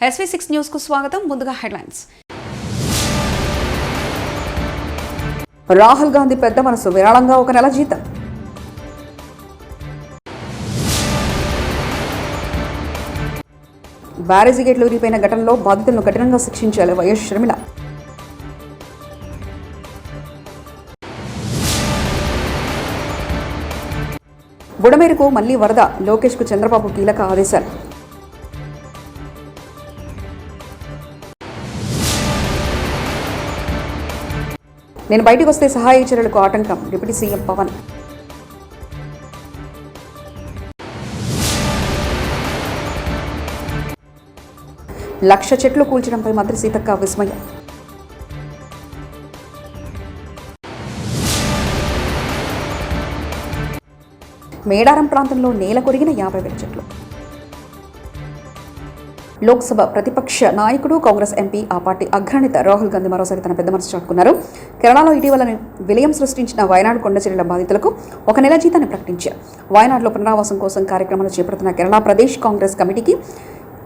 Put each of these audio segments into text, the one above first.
SV6 news కు స్వాగతం. ముందుగా హెడ్లైన్స్. రాహుల్ గాంధీ పెద్ద మనసు, విరాళంగా 1 నెల జీతం. బ్యారేజీ గేట్లు విరిగిపోయిన ఘటనలో బాధితులను కఠినంగా శిక్షించాలి వైఎస్ షర్మిల. బుడమేరుకు మళ్లీ వరద, లోకేష్ కు చంద్రబాబు కీలక ఆదేశాలు. నేను బయటకు వస్తే సహాయ చర్యలకు ఆటంకం, డిప్యూటీ సీఎం పవన్. లక్ష చెట్లు కూల్చడంపై మంత్రి సీతక్క విస్మయం. మేడారం ప్రాంతంలో నేల కొరిగిన 50,000 చెట్లు. లోక్సభ ప్రతిపక్ష నాయకుడు కాంగ్రెస్ ఎంపీ, ఆ పార్టీ అగ్రనేత రాహుల్ గాంధీ మరోసారి తన పెద్ద మనసు చాటుకున్నారు. కేరళలో ఇటీవల విలయం సృష్టించిన వయనాడు కొండ చర్యల బాధితులకు 1 నెల జీతాన్ని ప్రకటించారు. వయనాడులో పునరావాసం కోసం కార్యక్రమాలు చేపడుతున్న కేరళ ప్రదేశ్ కాంగ్రెస్ కమిటీకి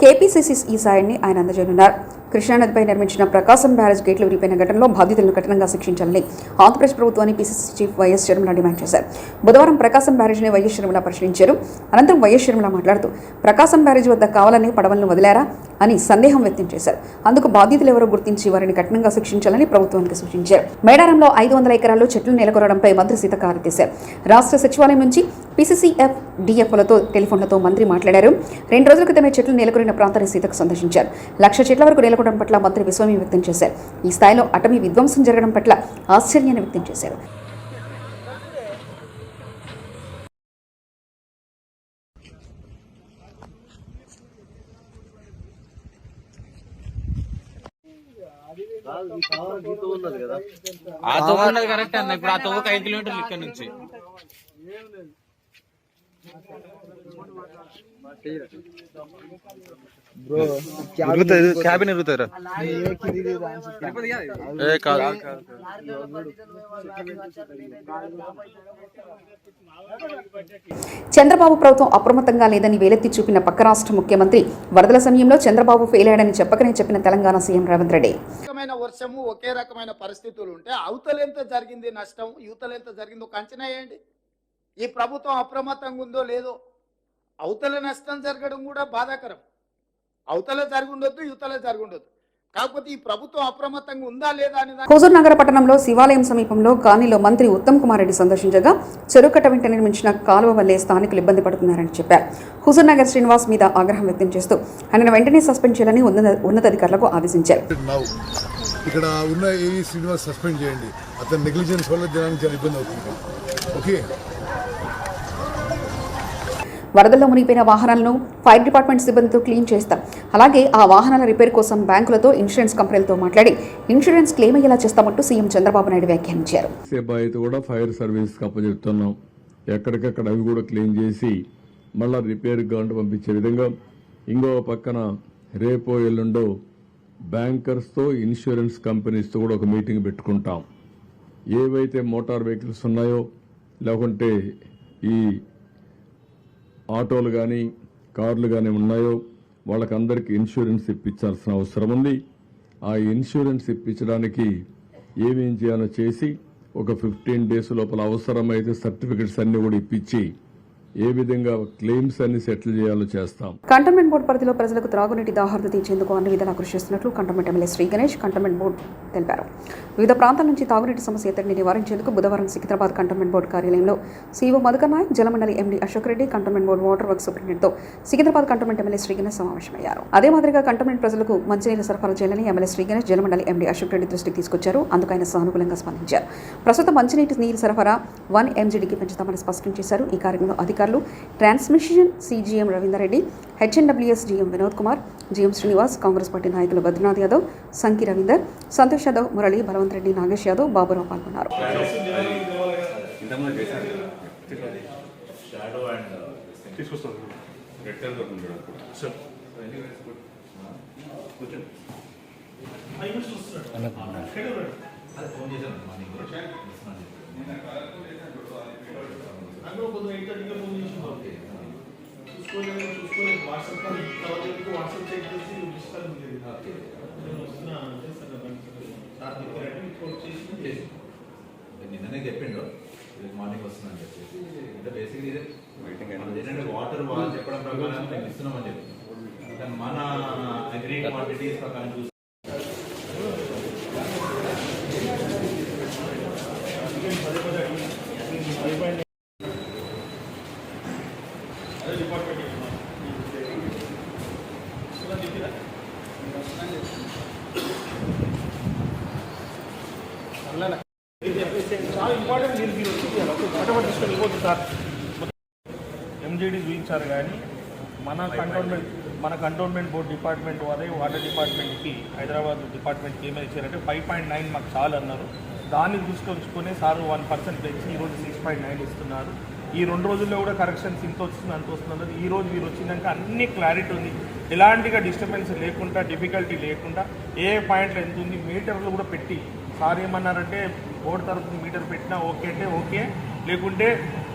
కేపీసీసీ ఈ సాయాన్ని ఆయన అందజేయనున్నారు. కృష్ణానదిపై నిర్మించిన ప్రకాశం బ్యారేజ్ గేట్లు విరిగిపోయిన ఘటనలో బాధితులను కఠినంగా శిక్షించాలని ఆంధ్రప్రదేశ్ ప్రభుత్వాన్ని PCC chief YS Sharmila demand చేశారు. బుధవారం ప్రకాశం బ్యారేజ్ని వైఎస్ షర్మిల పరిశీలించారు. అనంతరం వైఎస్ షర్మిల మాట్లాడుతూ ప్రకాశం బ్యారేజ్ వద్ద కావాలని పడవలను వదిలారా అని సందేహం వ్యక్తం చేశారు. అందుకు బాధితులు ఎవరో గుర్తించి వారిని కఠినంగా శిక్షించాలని ప్రభుత్వానికి సూచించారు. మేడారంలో 500 ఎకరాల్లో చెట్లు నెలకొరడంపై మంత్రి సీతక్క ఆదేశారు. రాష్ట్ర సచివాలయం నుంచి పీసీసీఎఫ్ డిఎఫ్లతో టెలిఫోన్లతో మంత్రి మాట్లాడారు. 2 రోజుల క్రితమే చెట్లు నెలకొరిన ప్రాంతాన్ని సీతక్క సందర్శించారు. 1,00,000 చెట్ల వరకు నెలకొనడం పట్ల మంత్రి విస్మయం వ్యక్తం చేశారు. ఈ స్థాయిలో అటవీ విధ్వంసం జరగడం పట్ల ఆశ్చర్యాన్ని వ్యక్తం చేశారు. కరెక్ట్ అన్న. ఇప్పుడు ఆ తవ్వకు 5 కిలోమీటర్లు ఇక్కడ నుంచి క్యాబిన్ ఎరుగుతారా? చంద్రబాబు ప్రభుత్వం అప్రమత్తంగా లేదని వేలెత్తి చూపిన పక్క రాష్ట్ర ముఖ్యమంత్రి, వరదల సమయంలో చంద్రబాబు ఫెయిల్ అయ్యాడని చెప్పకనే చెప్పిన తెలంగాణ సీఎం రేవంత్ రెడ్డి. వర్షము ఒకే రకమైన పరిస్థితులు ఉంటే అవతలెంత జరిగింది నష్టం, యువతలెంత జరిగిందో ఒక అంచనా వేయండి. ఈ ప్రభుత్వం అప్రమత్తంగా ఉందో లేదో. అవతల నష్టం జరగడం కూడా బాధాకరం. అవతల జరిగి ఉండొద్దు, యువతల జరిగి ఉండొద్దు. కాకపోతే ఈ ప్రభుత్వం అప్రమత్తంగా ఉందా లేదా అని. హుజూర్ నగర పట్టణంలో శివాలయం సమీపంలో కాలనీలో మంత్రి ఉత్తమ్ కుమార్ రెడ్డి సందర్శించగా చెరుకట్ట వెంట నిర్మించిన కాలువ వల్లే స్థానికులు ఇబ్బంది పడుతున్నారని చెప్పారు. హుజూర్ నగర్ శ్రీనివాస్ మీద ఆగ్రహం వ్యక్తం చేస్తూ ఆయన వెంటనే సస్పెండ్ చేయాలని ఉన్నతాధికారులకు ఆదేశించారు. ఇక్కడ ఉన్న ఏవీ శ్రీనివాస్ సస్పెండ్ చేయండి. అతని నెగ్లిజెన్స్ వల్ల జనానికి చాలా ఇబ్బంది అవుతుంది. ఓకే. వరదల్లో మునిగిపోయిన వాహనాలను ఫైర్ డిపార్ట్మెంట్ సిబ్బందితో క్లీన్ చేస్తాం. అలాగే ఆ వాహనాల రిపేర్ కోసం బ్యాంకులతో, ఇన్సూరెన్స్ కంపెనీలతో మాట్లాడి ఇన్సూరెన్స్ క్లెయిమ్ అయ్యేలా చేస్తామంటూ సీఎం చంద్రబాబు నాయుడు వ్యాఖ్యానించారు. కూడా ఫైర్ సర్వీస్ అప్పచెప్తున్నాం. ఎక్కడికక్కడ అవి కూడా క్లీన్ చేసి మళ్ళా రిపేర్ గంట పంపించే విధంగా. ఇంకో పక్కన రేపో ఎల్లుండో బ్యాంకర్స్తో, ఇన్సూరెన్స్ కంపెనీస్తో కూడా ఒక మీటింగ్ పెట్టుకుంటాం. ఏవైతే మోటార్ వెహికల్స్ ఉన్నాయో, లేకుంటే ఈ ఆటోలు కానీ కార్లు కానీ ఉన్నాయో వాళ్ళకందరికీ ఇన్సూరెన్స్ ఇప్పించాల్సిన అవసరం ఉంది. ఆ ఇన్సూరెన్స్ ఇప్పించడానికి ఏమేం చేయాలో చేసి ఒక 15 days లోపల అవసరమైతే సర్టిఫికెట్స్ అన్ని కూడా ఇప్పించి ఏ విధంగా క్లెయిమ్స్ అన్ని సెటిల్ చేయాలో చేస్తాం. కంటోన్మెంట్ బోర్డు పరిధిలో ప్రజలకు త్రాగునీటి దాహార్తి తీర్చేందుకు అన్ని విధాలా కృషి చేస్తున్నట్లు cantonment MLA Shri Ganesh cantonment board తెలిపారు. వివిధ ప్రాంతాల నుంచి తాగునీటి సమస్య ఎత్తడిని నివారించేందుకు బుధవారం సికింద్రాబాద్ కంటోన్మెంట్ బోర్డు కార్యాలయంలో CEO Madhukar Nayak, Jalamandali MD Ashok Reddy, cantonment board water work సూపరింటెండెంట్తో సికింద్రాబాద్ కంటోన్మెంట్ ఎమ్మెల్యే శ్రీ గణేష్ సమావేశమయ్యారు. అదే మాదిరిగా కంటోన్మెంట్ ప్రజలకు మంచినీరు సరఫరా చేయాలని ఎమ్మెల్యే శ్రీ గణేష్ జలమండలి ఎండీ అశోక్ రెడ్డి దృష్టికి తీసుకొచ్చారు. అందుకు ఆయన సానుకూలంగా స్పందించారు. ప్రస్తుతం మంచినీటి నీరు సరఫరా 1 MGDకి పెంచుతామని స్పష్టం చేశారు. ఈ కార్యక్రమంలో అధికారులు transmission CGM Ravinder Reddy, HMWS GM Vinod Kumar, GM Srinivas, Congress party నాయకులు బద్రీనాథ్ యాదవ్, సంకి రవీందర్, సంతోష్ యాదవ్, మురళి, బలవంత్ రెడ్డి, నాగేష్ యాదవ్, బాబురావు పాల్గొన్నారు. చూసుకొని వాట్సాప్ తర్వాత వాట్సాప్ చెక్ చేసి वेरी क्वांटिटीज प्रकार చూసి చాలా ఇంపార్టెంట్ మీరు వచ్చి ఫటాఫట్ తీసుకొని ఇవ్వద్దు సార్. ఎంజీడీ చూపించారు కానీ మన కంటోన్మెంట్ బోర్డ్ డిపార్ట్మెంట్ వారే వాటర్ డిపార్ట్మెంట్కి హైదరాబాద్ డిపార్ట్మెంట్కి ఏమైనా ఇచ్చారంటే 5.9 మాకు చాలు అన్నారు. దాన్ని దృష్టి ఉంచుకొని సార్ 1% పెంచి ఈరోజు 6.9 ఇస్తున్నారు. ఈ 2 రోజుల్లో కూడా కరెక్షన్స్ ఇంత వస్తుంది అంత వస్తుంది అన్నది ఈ రోజు మీరు వచ్చినాక అన్ని క్లారిటీ ఉంది. ఎలాంటిగా డిస్టర్బెన్స్ లేకుండా డిఫికల్టీ లేకుండా ఏ పాయింట్లో ఎంత ఉంది మీటర్లు కూడా పెట్టి సార్ ఏమన్నారంటే బోర్డు తరఫున మీటర్ పెట్టినా ఓకే అంటే ఓకే, లేకుంటే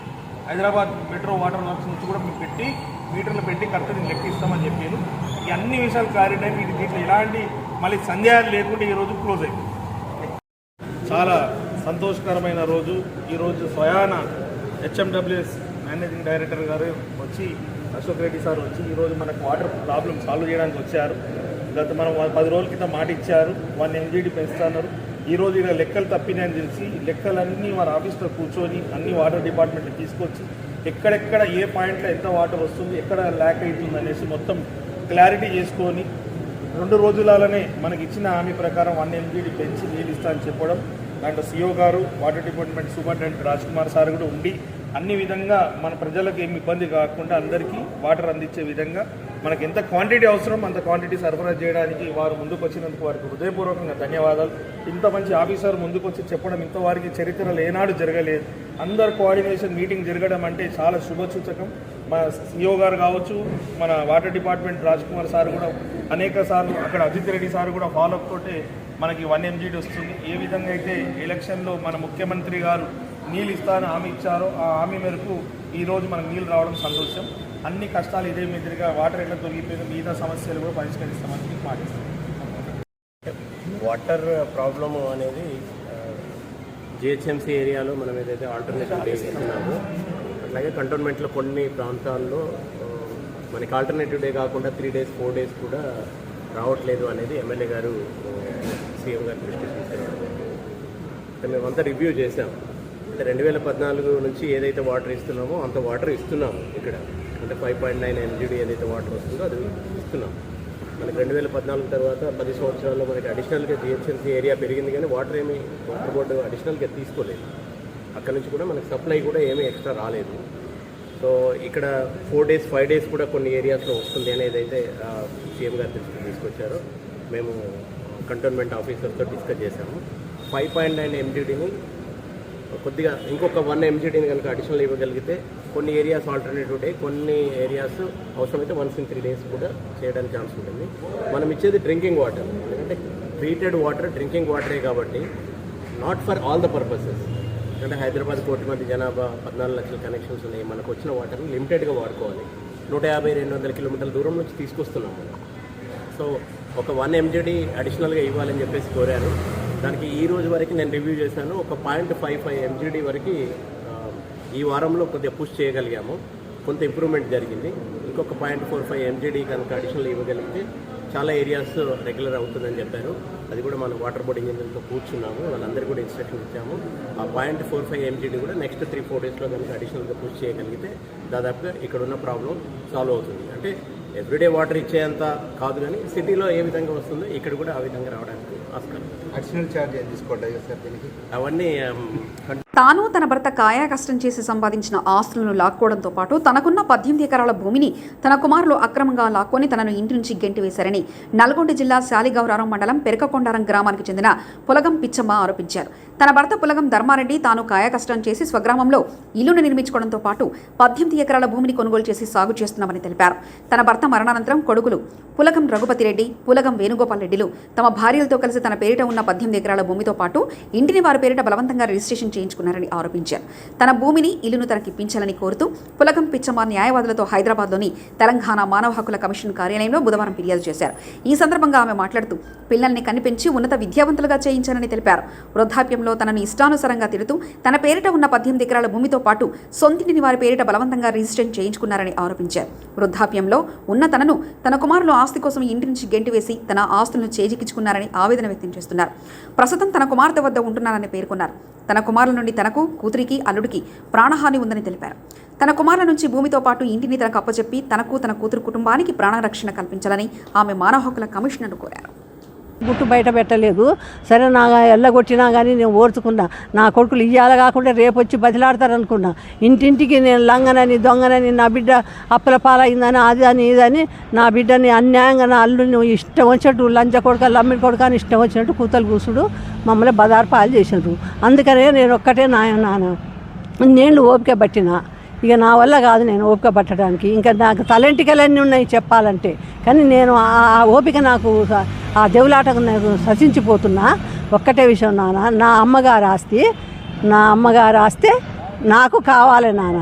హైదరాబాద్ మెట్రో వాటర్ వర్క్స్ నుంచి కూడా మీకు పెట్టి మీటర్లు పెట్టి కరెక్ట్గా లెక్కిస్తామని చెప్పాను. ఈ అన్ని విషయాలు క్లారిటీ అయ్యి దీంట్లో ఎలాంటి మళ్ళీ సందేహాలు లేకుండా ఈరోజు క్లోజ్ అయింది. చాలా సంతోషకరమైన రోజు. ఈరోజు స్వయాన హెచ్ఎండబ్ల్యూఎస్ మేనేజింగ్ డైరెక్టర్ గారు వచ్చి అశోక్ రెడ్డి సార్ వచ్చి ఈరోజు మనకు వాటర్ ప్రాబ్లం సాల్వ్ చేయడానికి వచ్చారు. మనం 10 రోజుల క్రితం మాట ఇచ్చారు 1 MGD పెంచుతున్నారు. ఈరోజు ఇక్కడ లెక్కలు తప్పినాయని తెలిసి లెక్కలన్నీ వారి ఆఫీస్లో కూర్చొని అన్ని వాటర్ డిపార్ట్మెంట్కి తీసుకొచ్చి ఎక్కడెక్కడ ఏ పాయింట్లో ఎంత వాటర్ వస్తుంది ఎక్కడ ల్యాక్ అవుతుంది అనేసి మొత్తం క్లారిటీ చేసుకొని 2 రోజులలోనే మనకి ఇచ్చిన హామీ ప్రకారం 1 MGD పెంచి నీళ్ళు ఇస్తా అని చెప్పడం. దాంట్లో సిఓ గారు water department superintendent Raj Kumar sir కూడా ఉండి అన్ని విధంగా మన ప్రజలకు ఏమి ఇబ్బంది కాకుండా అందరికీ వాటర్ అందించే విధంగా మనకి ఎంత క్వాంటిటీ అవసరం అంత క్వాంటిటీ సరఫరా చేయడానికి వారు ముందుకు వచ్చినందుకు వారికి హృదయపూర్వకంగా ధన్యవాదాలు. ఇంత మంచి ఆఫీసర్ ముందుకు వచ్చి చెప్పడం ఇంతవారికి చరిత్రలో ఏనాడు జరగలేదు. అందరు కోఆర్డినేషన్ మీటింగ్ జరగడం అంటే చాలా శుభసూచకం. మన సిఓ గారు కావచ్చు, మన water department Raj Kumar sir కూడా అనేక సార్లు అక్కడ అజిత్ రెడ్డి సార్ కూడా ఫాలోఅప్ తోటే మనకి 1 MGD వస్తుంది. ఏ విధంగా అయితే ఎలక్షన్లో మన ముఖ్యమంత్రి గారు నీళ్ళు ఇస్తానని హామీ ఇచ్చారో ఆ హామీ మేరకు ఈరోజు మనకు నీళ్ళు రావడం సంతోషం. అన్ని కష్టాలు ఇదే మీదుగా వాటర్ ఎట్లా తొలగిపోయిన మిగతా సమస్యలు కూడా పరిష్కరిస్తామని మీకు మాటిస్తాం. వాటర్ ప్రాబ్లము అనేది జిహెచ్ఎంసీ ఏరియాలో మనం ఏదైతే ఆల్టర్నేటివ్ డే ఇస్తున్నామో అట్లాగే కంటోన్మెంట్లో కొన్ని ప్రాంతాల్లో మనకి ఆల్టర్నేటివ్ డే కాకుండా 3 days 4 days కూడా రావట్లేదు అనేది ఎమ్మెల్యే గారు సీఎం గారు దృష్టి తీసుకురావడం. అంటే మేమంతా రివ్యూ చేసాం. అంటే 2014 నుంచి ఏదైతే వాటర్ ఇస్తున్నామో అంత వాటర్ ఇస్తున్నాము ఇక్కడ. అంటే 5.9 MGD ఏదైతే వాటర్ వస్తుందో అది ఇస్తున్నాం. మనకి 2014 తర్వాత 10 సంవత్సరాల్లో మనకి అడిషనల్గా జిహెచ్ఎంసీ ఏరియా పెరిగింది కానీ వాటర్ ఏమి వాటర్ బోర్డు అడిషనల్గా తీసుకోలేదు. అక్కడ నుంచి కూడా మనకి సప్లై కూడా ఏమీ ఎక్స్ట్రా రాలేదు. సో ఇక్కడ 4 days 5 days కూడా కొన్ని ఏరియాస్లో వస్తుంది అనేది అయితే సీఎం గారి దృష్టికి తీసుకొచ్చారో మేము కంటోన్మెంట్ ఆఫీసర్తో డిస్కస్ చేశాము. 5.9 MGDని కొద్దిగా ఇంకొక 1 MGDని కనుక అడిషనల్ ఇవ్వగలిగితే కొన్ని ఏరియాస్ ఆల్టర్నేటివ్ డే, కొన్ని ఏరియాస్ అవసరమైతే 1 in 3 days కూడా చేయడానికి ఛాన్స్ ఉంటుంది. మనం ఇచ్చేది డ్రింకింగ్ వాటర్, ఎందుకంటే ట్రీటెడ్ వాటర్ డ్రింకింగ్ వాటరే కాబట్టి not for all the purposes. అంటే హైదరాబాద్ 1 కోటి మంది జనాభా 14 లక్షల కనెక్షన్స్ ఉన్నాయి. మనకు వచ్చిన వాటర్ని లిమిటెడ్గా వాడుకోవాలి. 150-200 కిలోమీటర్ల దూరం నుంచి తీసుకొస్తున్నాం మనం. సో ఒక 1 MGD అడిషనల్గా ఇవ్వాలని చెప్పేసి కోరారు. దానికి ఈ రోజు వరకు నేను రివ్యూ చేశాను. ఒక 0.55 MGD వరకు ఈ వారంలో కొద్దిగా పుష్ చేయగలిగాము. కొంత ఇంప్రూవ్మెంట్ జరిగింది. ఇంకొక 0.45 MGD కనుక అడిషనల్ ఇవ్వగలిగితే చాలా ఏరియాస్ రెగ్యులర్ అవుతుందని చెప్పారు. అది కూడా మనం వాటర్ బోర్డ్ ఇంజనీర్తో కూర్చున్నాము. వాళ్ళందరికీ కూడా ఇన్స్ట్రక్షన్ ఇచ్చాము. ఆ 0.45 MGD కూడా నెక్స్ట్ 3-4 daysలో కనుక అడిషనల్గా పుష్ చేయగలిగితే దాదాపుగా ఇక్కడ ఉన్న ప్రాబ్లం సాల్వ్ అవుతుంది. అంటే ఎవ్రీడే వాటర్ ఇచ్చేంత కాదు కానీ సిటీలో ఏ విధంగా వస్తుందో ఇక్కడ కూడా ఆ విధంగా రావడానికి ఆస్కారం. అడిషనల్ ఛార్జ్ తీసుకోవట్లేదు సార్ దీనికి? అవన్నీ తాను తన భర్త కాయా కష్టం చేసి సంపాదించిన ఆస్తులను లాక్కోవడంతో పాటు తనకున్న 18 ఎకరాల భూమిని తన కుమారులు అక్రమంగా లాక్కొని తనను ఇంటి నుంచి గెంటివేశారని నల్గొండ జిల్లా శాలిగౌరారం మండలం పెరకకొండారం గ్రామానికి చెందిన పులగం పిచ్చమ్మ ఆరోపించారు. తన భర్త పులగం ధర్మారెడ్డి తాను కాయా కష్టం చేసి స్వగ్రామంలో ఇల్లును నిర్మించుకోవడంతో పాటు 18 ఎకరాల భూమిని కొనుగోలు చేసి సాగు చేస్తున్నామని తెలిపారు. తన భర్త మరణానంతరం కొడుకులు పులగం రఘుపతిరెడ్డి, పులగం వేణుగోపాల్ రెడ్డిలు తమ భార్యలతో కలిసి తన పేరిట ఉన్న 18 ఎకరాల భూమితో పాటు ఇంటిని వారి పేరిట బలవంతంగా రిజిస్ట్రేషన్ చేయించుకున్నారని ఆరోపించారు. తన భూమిని, ఇల్లును తనకిప్పించాలని కోరుతూ పులగం పిచ్చమ్మ న్యాయవాదులతో హైదరాబాద్లోని తెలంగాణ మానవ హక్కుల కమిషన్ కార్యాలయంలో బుధవారం ఫిర్యాదు చేశారు. ఈ సందర్భంగా ఆమె మాట్లాడుతూ పిల్లల్ని కనిపెంచి ఉన్నత విద్యావంతులుగా చేయించారని తెలిపారు. వృద్ధాప్యంలో తనను ఇష్టానుసారంగా తిడుతూ తన పేరిట ఉన్న 18 ఎకరాల భూమితో పాటు సొంతింటిని వారి పేరిట బలవంతంగా రిజిస్ట్రేషన్ చేయించుకున్నారని ఆరోపించారు. వృద్ధాప్యంలో ఉన్న తనను తన కుమారులు ఆస్తి కోసం ఇంటి నుంచి గెంటివేసి తన ఆస్తులను చేజిక్కించుకున్నారని ఆవేదన వ్యక్తం చేస్తున్నారు. ప్రస్తుతం తన కుమార్తె వద్ద ఉంటున్నారని పేర్కొన్నారు. తన కుమారుల నుండి తనకు, కూతురికి, అల్లుడికి ప్రాణహాని ఉందని తెలిపారు. తన కుమారుల నుంచి భూమితో పాటు ఇంటిని తనకు అప్పచెప్పి తనకు, తన కూతురు కుటుంబానికి ప్రాణరక్షణ కల్పించాలని ఆమె మానవ హక్కుల కమిషనర్ను కోరారు. గుట్టు బయట పెట్టలేదు. సరే, నా ఎల్లగొట్టినా కానీ నేను ఓర్చుకున్నా. నా కొడుకులు ఇయ్యాల కాకుండా రేపు వచ్చి బతిలాడతారు అనుకున్నా. ఇంటింటికి నేను లంగనని, దొంగనని, నా బిడ్డ అప్పుల పాలైందని, అది అని ఇదని, నా బిడ్డని అన్యాయంగా నా అల్లుని ఇష్టం వచ్చినట్టు లంచ కొడుక, లమ్మిడి కొడుక అని ఇష్టం వచ్చినట్టు కూతలు కూసుడు మమ్మల్ని బదారు పాలు చేసినారు. అందుకనే నేను ఒక్కటే నాన్న నేను ఓపిక పట్టినా. ఇక నా వల్ల కాదు నేను ఓపిక పట్టడానికి. ఇంకా నాకు తలెంటికలన్నీ ఉన్నాయి చెప్పాలంటే, కానీ నేను ఆ ఓపిక నాకు ఆ దేవులాటకు నాకు ససించిపోతున్నా. ఒక్కటే విషయం నాన్న, నా అమ్మగారు ఆస్తి నాకు కావాలి నాన్న.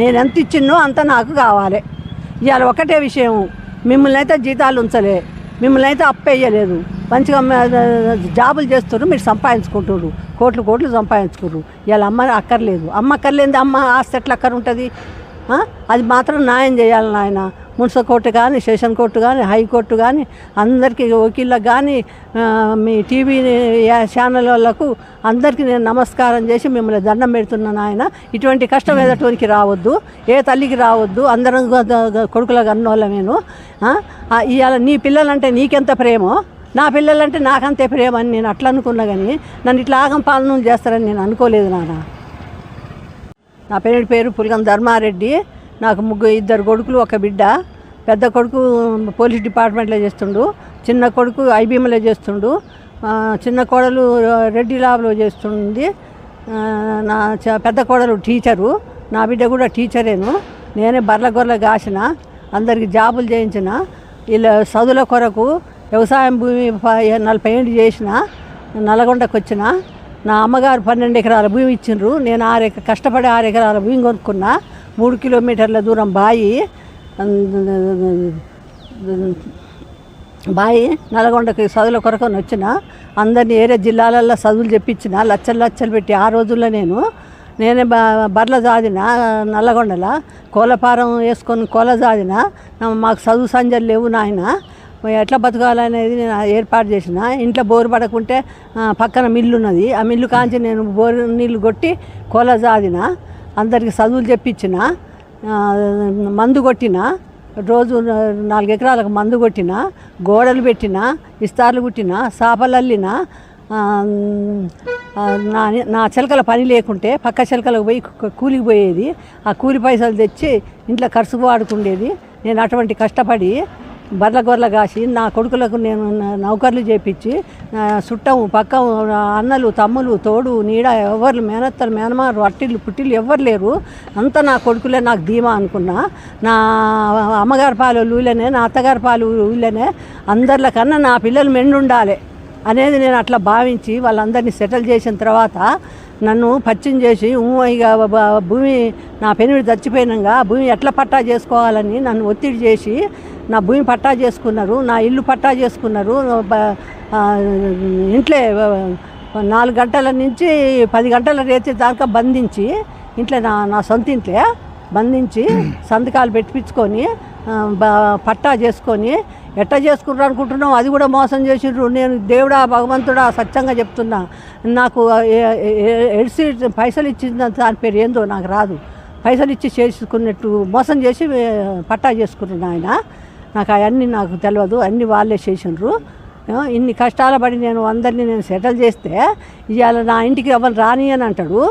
నేను ఎంత ఇచ్చిన్నో అంత నాకు కావాలి. ఇవాళ ఒకటే విషయం, మిమ్మల్ని అయితే జీతాలు ఉంచలే, మిమ్మల్ని అయితే అప్పేయలేదు, మంచిగా జాబులు చేస్తున్నారు, మీరు సంపాదించుకుంటున్నారు, కోట్లు సంపాదించుకున్నారు. ఇవాళ అమ్మ అక్కర్లేదు. అమ్మ ఆస్తి ఎట్లా అక్కర ఉంటుంది? అది మాత్రం న్యాయం చేయాలి నాయన. మున్సిపల్ కోర్టు కానీ, సెషన్ కోర్టు కానీ, హైకోర్టు కానీ, అందరికీ వకీళ్ళకు కానీ, మీ టీవీ ఛానల్ వాళ్ళకు అందరికీ నేను నమస్కారం చేసి మిమ్మల్ని దండం పెడుతున్నాను ఆయన. ఇటువంటి కష్టం ఎదటోనికి రావద్దు, ఏ తల్లికి రావద్దు. అందరం కొడుకులకు అన్నోళ్ళ నేను. ఇవాళ నీ పిల్లలంటే నీకెంత ప్రేమో, నా పిల్లలంటే నాకంతే ప్రేమ అని నేను అట్లా అనుకున్నా, కానీ నన్ను ఇట్లా ఆగం పాలన చేస్తారని నేను అనుకోలేదు నాన్న. నా పేరు పులగం ధర్మారెడ్డి. నాకు ఇద్దరు కొడుకులు, ఒక బిడ్డ. పెద్ద కొడుకు పోలీస్ డిపార్ట్మెంట్లో చేస్తుండు, చిన్న కొడుకు ఐబీఎంలో చేస్తుండు, చిన్న కోడలు రెడ్డి ల్యాబ్లో చేస్తుంది. నా పెద్ద కోడలు టీచరు, నా బిడ్డ కూడా టీచరేను. నేనే బర్ల కాసిన, అందరికి జాబులు చేయించిన, వీళ్ళ చదువుల కొరకు వ్యవసాయం భూమి 40 ఏళ్ళు చేసిన, నల్గొండకు వచ్చిన. నా అమ్మగారు 12 ఎకరాల భూమి ఇచ్చిండ్రు. నేను కష్టపడి 6 ఎకరాల భూమి కొనుక్కున్నా. 3 కిలోమీటర్ల దూరం బాయి నల్గొండకి చదువుల కొరకు వచ్చిన. అందరినీ ఏరే జిల్లాలలో చదువులు చెప్పించిన, లచ్చలు పెట్టి. ఆ రోజుల్లో నేనే బర్ల జాదిన, నల్లగొండల కోలపారం వేసుకొని కోల జాదిన. మాకు చదువు సంజలు లేవు నాయన, ఎట్లా బతకాలనేది నేను ఏర్పాటు చేసిన. ఇంట్లో బోరు పడకుంటే పక్కన మిల్లు ఉన్నది, ఆ మిల్లు కాంచి నేను బోరు నీళ్ళు కొట్టి కోల జాదిన, అందరికి చదువులు చెప్పించిన, మందు కొట్టిన, రోజు 4 ఎకరాలకు మందు కొట్టిన, గోడలు పెట్టిన, ఇస్తార్లు కుట్టిన, సాపలు అల్లిన. నా చిలకల పని లేకుంటే పక్క చిలకలకు పోయి కూలికి పోయేది. ఆ కూలి పైసలు తెచ్చి ఇంట్లో ఖర్చుకు వాడుకుండేది. నేను అటువంటి కష్టపడి బర్ల కాసి నా కొడుకులకు నేను నౌకర్లు చేపించి, చుట్టం పక్క అన్నలు తమ్ములు తోడు నీడ ఎవరు మేనత్తలు మేనమారు అట్టిళ్ళు పుట్టిళ్ళు ఎవ్వరు లేరు. అంతా నా కొడుకులే నాకు ధీమా అనుకున్నా. నా అమ్మగారి పాలు ఊళ్ళనే, నా అత్తగారి పాలు ఊళ్ళనే, అందరికన్నా నా పిల్లలు మెండుండాలి అనేది నేను అట్లా భావించి వాళ్ళందరినీ సెటిల్ చేసిన తర్వాత నన్ను పచ్చిం చేసి ఇక భూమి నా పెనుడు చచ్చిపోయినాక భూమి ఎట్లా పట్టా చేసుకోవాలని నన్ను ఒత్తిడి చేసి నా భూమి పట్టా చేసుకున్నారు, నా ఇల్లు పట్టా చేసుకున్నారు. ఇంట్లో 4 గంటల నుంచి 10 గంటల రేతి దాకా బంధించి ఇంట్లో నా సొంత ఇంట్లో బంధించి సంతకాలు పెట్టించుకొని పట్టా చేసుకొని ఎట్లా చేసుకుంటారు అనుకుంటున్నాం. అది కూడా మోసం చేసిండ్రు. నేను దేవుడా భగవంతుడా సత్యంగా చెప్తున్నా, నాకు ఎడిసి పైసలు ఇచ్చిన దాని పేరు ఏందో నాకు రాదు. పైసలు ఇచ్చి చేసుకున్నట్టు మోసం చేసి పట్టా చేసుకుంటున్నా ఆయన. నాకు అవన్నీ నాకు తెలియదు, అన్నీ వాళ్ళే చేసిండ్రు. ఇన్ని కష్టాల పడి నేను అందరినీ నేను సెటిల్ చేస్తే ఇవాళ నా ఇంటికి ఎవరు రాని అని అంటాడు,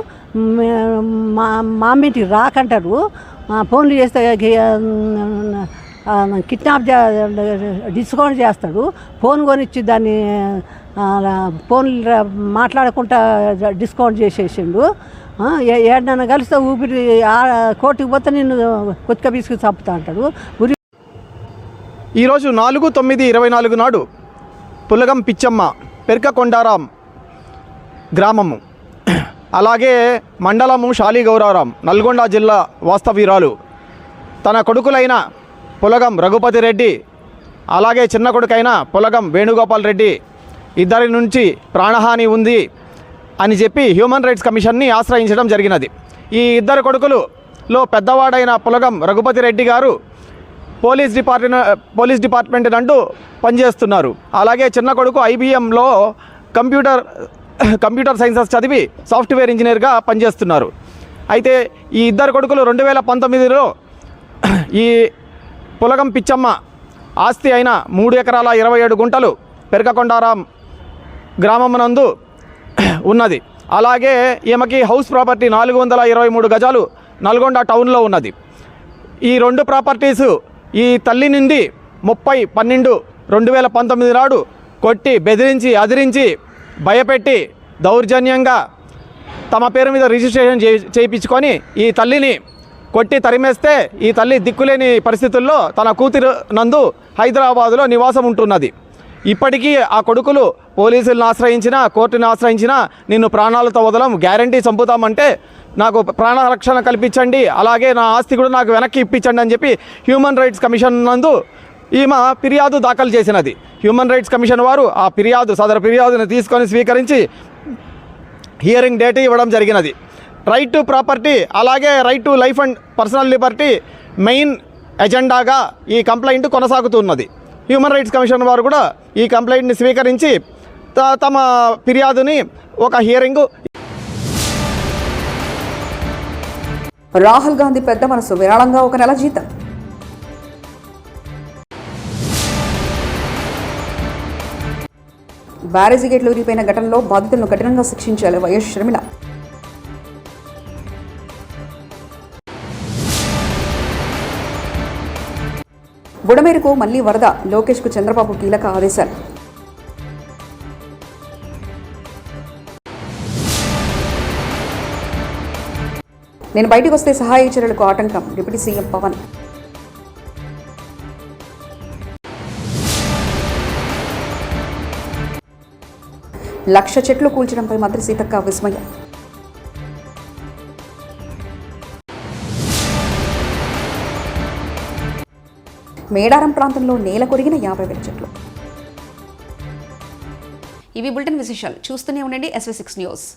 మా ఇంటికి రాకంటారు. ఫోన్లు చేస్తే కిడ్నాప్ డిస్కౌంట్ చేస్తాడు. ఫోన్ కొనిచ్చి దాన్ని ఫోన్లు మాట్లాడకుండా డిస్కౌంట్ చేసేసిండు. ఏడన్నా కలిస్తే ఊపిరి కోర్టుకు పోతే నిన్ను కొత్త బీసుకు చంపుతా అంటాడు. ఈరోజు 4/9/24 నాడు పులగం పిచ్చమ్మ పెర్కకొండారాం గ్రామము, అలాగే మండలము శాలిగౌరారం, నల్గొండ జిల్లా వాస్తవీరాలు తన కొడుకులైన పులగం రఘుపతి రెడ్డి, అలాగే చిన్న కొడుకైన పులగం వేణుగోపాల్ రెడ్డి ఇద్దరి నుంచి ప్రాణహాని ఉంది అని చెప్పి హ్యూమన్ రైట్స్ కమిషన్ని ఆశ్రయించడం జరిగినది. ఈ ఇద్దరు కొడుకులలో పెద్దవాడైన పులగం రఘుపతి రెడ్డి గారు పోలీస్ డిపార్ట్మెంట్ నందు పనిచేస్తున్నారు. అలాగే చిన్న కొడుకు IBMలో కంప్యూటర్ సైన్సెస్ చదివి సాఫ్ట్వేర్ ఇంజనీర్గా పనిచేస్తున్నారు. అయితే ఈ ఇద్దరు కొడుకులు 2019లో ఈ పులగం పిచ్చమ్మ ఆస్తి అయిన 3 ఎకరాల 27 గుంటలు పెరకకొండారాం గ్రామమునందు ఉన్నది. అలాగే ఈమెకి హౌస్ ప్రాపర్టీ 423 గజాలు నల్గొండ టౌన్లో ఉన్నది. ఈ 2 ప్రాపర్టీసు ఈ తల్లి నుండి 30/12/2019 నాడు కొట్టి బెదిరించి అదిరించి భయపెట్టి దౌర్జన్యంగా తమ పేరు మీద రిజిస్ట్రేషన్ చేయించుకొని ఈ తల్లిని కొట్టి తరిమేస్తే ఈ తల్లి దిక్కులేని పరిస్థితుల్లో తన కూతురు నందు హైదరాబాదులో నివాసం ఉంటున్నది. ఇప్పటికీ ఆ కొడుకులు పోలీసులను ఆశ్రయించినా కోర్టుని ఆశ్రయించినా నిన్ను ప్రాణాలతో వదలం, గ్యారంటీ చంపుతామంటే నాకు ప్రాణరక్షణ కల్పించండి, అలాగే నా ఆస్తి కూడా నాకు వెనక్కి ఇప్పించండి అని చెప్పి హ్యూమన్ రైట్స్ కమిషన్ నందు ఈమె ఫిర్యాదు దాఖలు చేసినది. హ్యూమన్ రైట్స్ కమిషన్ వారు ఆ సదరు ఫిర్యాదును తీసుకొని స్వీకరించి హియరింగ్ డేట్ ఇవ్వడం జరిగినది. రైట్ టు ప్రాపర్టీ అలాగే right to life and personal Liberty main ఎజెండాగా ఈ కంప్లైంట్ కొనసాగుతున్నది. హ్యూమన్ రైట్స్ కమిషన్ వారు కూడా ఈ కంప్లైంట్ని స్వీకరించి తమ ఫిర్యాదుని ఒక హియరింగ్. రాహుల్ గాంధీ పెద్ద మనసు, విరాళంగా 1 నెల జీతం. బ్యారేజీ గేట్లు విరిగిపోయిన ఘటనలో బాధితులను కఠినంగా శిక్షించాలి వైఎస్ షర్మిల. బుడమేరుకు మళ్లీ వరద, లోకేష్కు చంద్రబాబు కీలక ఆదేశాలు. నేను బయటకు వస్తే సహాయ చర్యలకు ఆటంకం, డిప్యూటీ సీఎం పవన్. లక్ష చెట్లు కూల్చడంపై మంత్రి సీతక్క విస్మయం. మేడారం ప్రాంతంలో నేల కొరిగిన 50,000 చెట్లు. ఇవి బులెటిన్ విశేషాలు. చూస్తూనే ఉండండి SV6 న్యూస్.